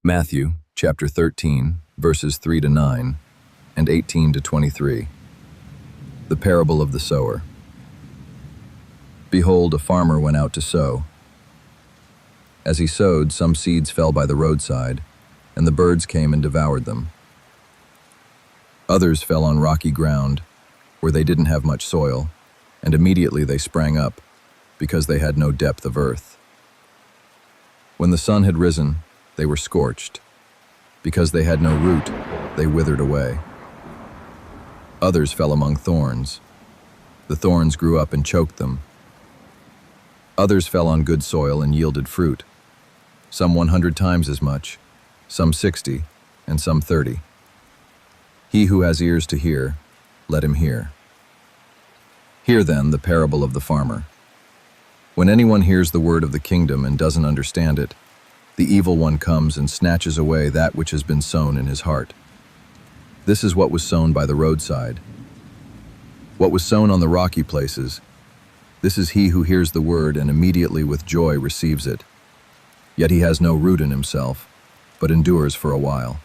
Matthew chapter 13, verses 3 to 9 and 18 to 23. The parable of the sower. Behold, a farmer went out to sow. As he sowed, some seeds fell by the roadside, and the birds came and devoured them. Others fell on rocky ground, where they didn't have much soil, and immediately they sprang up, because they had no depth of earth. When the sun had risen, they were scorched. Because they had no root, they withered away. Others fell among thorns. The thorns grew up and choked them. Others fell on good soil and yielded fruit, some 100 times as much, some 60, and some 30. He who has ears to hear, let him hear. Hear then the parable of the farmer. When anyone hears the word of the kingdom and doesn't understand it, the evil one comes and snatches away that which has been sown in his heart. This is what was sown by the roadside. What was sown on the rocky places, this is he who hears the word and immediately with joy receives it. Yet he has no root in himself, but endures for a while.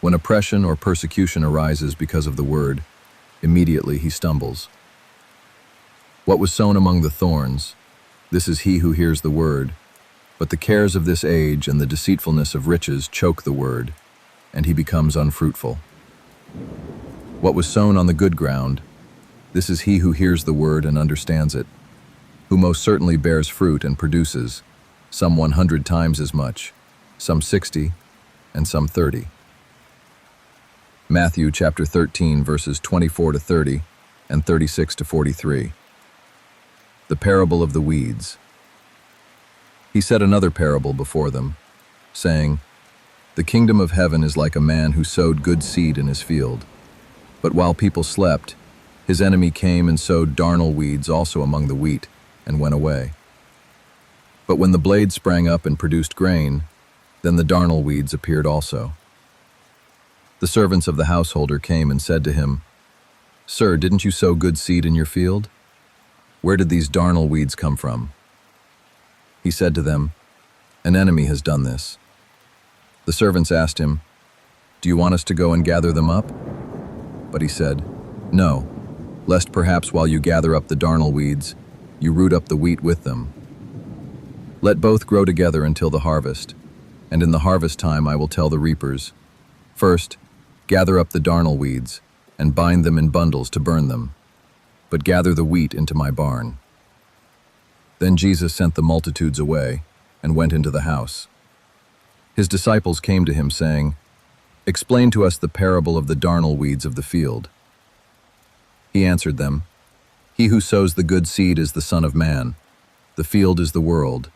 When oppression or persecution arises because of the word, immediately he stumbles. What was sown among the thorns, this is he who hears the word, but the cares of this age and the deceitfulness of riches choke the word, and he becomes unfruitful. What was sown on the good ground, this is he who hears the word and understands it, who most certainly bears fruit and produces, some 100 times as much, some 60, and some 30. Matthew chapter 13, verses 24 to 30 and 36 to 43. The parable of the weeds. He said another parable before them, saying, The kingdom of heaven is like a man who sowed good seed in his field. But while people slept, his enemy came and sowed darnel weeds also among the wheat, and went away. But when the blade sprang up and produced grain, then the darnel weeds appeared also. The servants of the householder came and said to him, Sir, didn't you sow good seed in your field? Where did these darnel weeds come from? He said to them, An enemy has done this. The servants asked him, Do you want us to go and gather them up? But he said, No, lest perhaps while you gather up the darnel weeds, you root up the wheat with them. Let both grow together until the harvest, and in the harvest time I will tell the reapers, First, gather up the darnel weeds, and bind them in bundles to burn them, but gather the wheat into my barn. Then Jesus sent the multitudes away, and went into the house. His disciples came to him, saying, Explain to us the parable of the darnel weeds of the field. He answered them, He who sows the good seed is the Son of Man. The field is the world.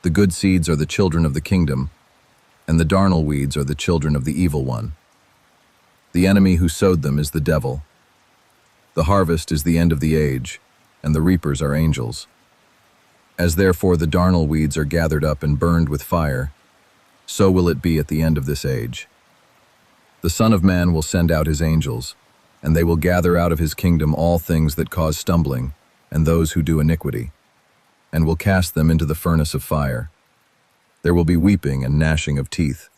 The good seeds are the children of the kingdom, and the darnel weeds are the children of the evil one. The enemy who sowed them is the devil. The harvest is the end of the age, and the reapers are angels. As therefore the darnel weeds are gathered up and burned with fire, so will it be at the end of this age. The Son of Man will send out his angels, and they will gather out of his kingdom all things that cause stumbling, and those who do iniquity, and will cast them into the furnace of fire. There will be weeping and gnashing of teeth.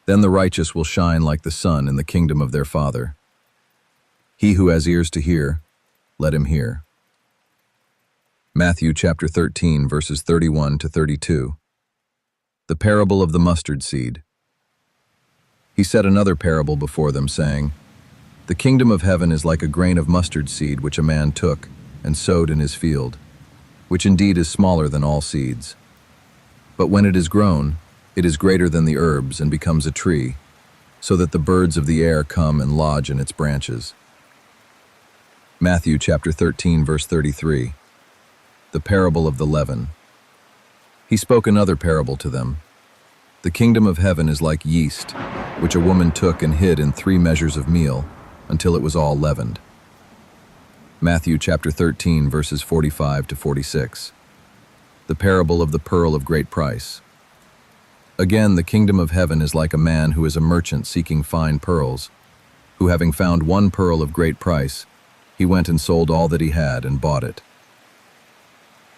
Then the righteous will shine like the sun in the kingdom of their Father. He who has ears to hear, let him hear. Matthew chapter 13, verses 31 to 32. The parable of the mustard seed. He said another parable before them, saying, The kingdom of heaven is like a grain of mustard seed which a man took and sowed in his field, which indeed is smaller than all seeds. But when it is grown, it is greater than the herbs and becomes a tree, so that the birds of the air come and lodge in its branches. Matthew chapter 13, verse 33. The parable of the leaven. He spoke another parable to them. The kingdom of heaven is like yeast, which a woman took and hid in 3 measures of meal, until it was all leavened. Matthew chapter 13, verses 45 to 46. The parable of the pearl of great price. Again, the kingdom of heaven is like a man who is a merchant seeking fine pearls, who having found one pearl of great price, he went and sold all that he had and bought it.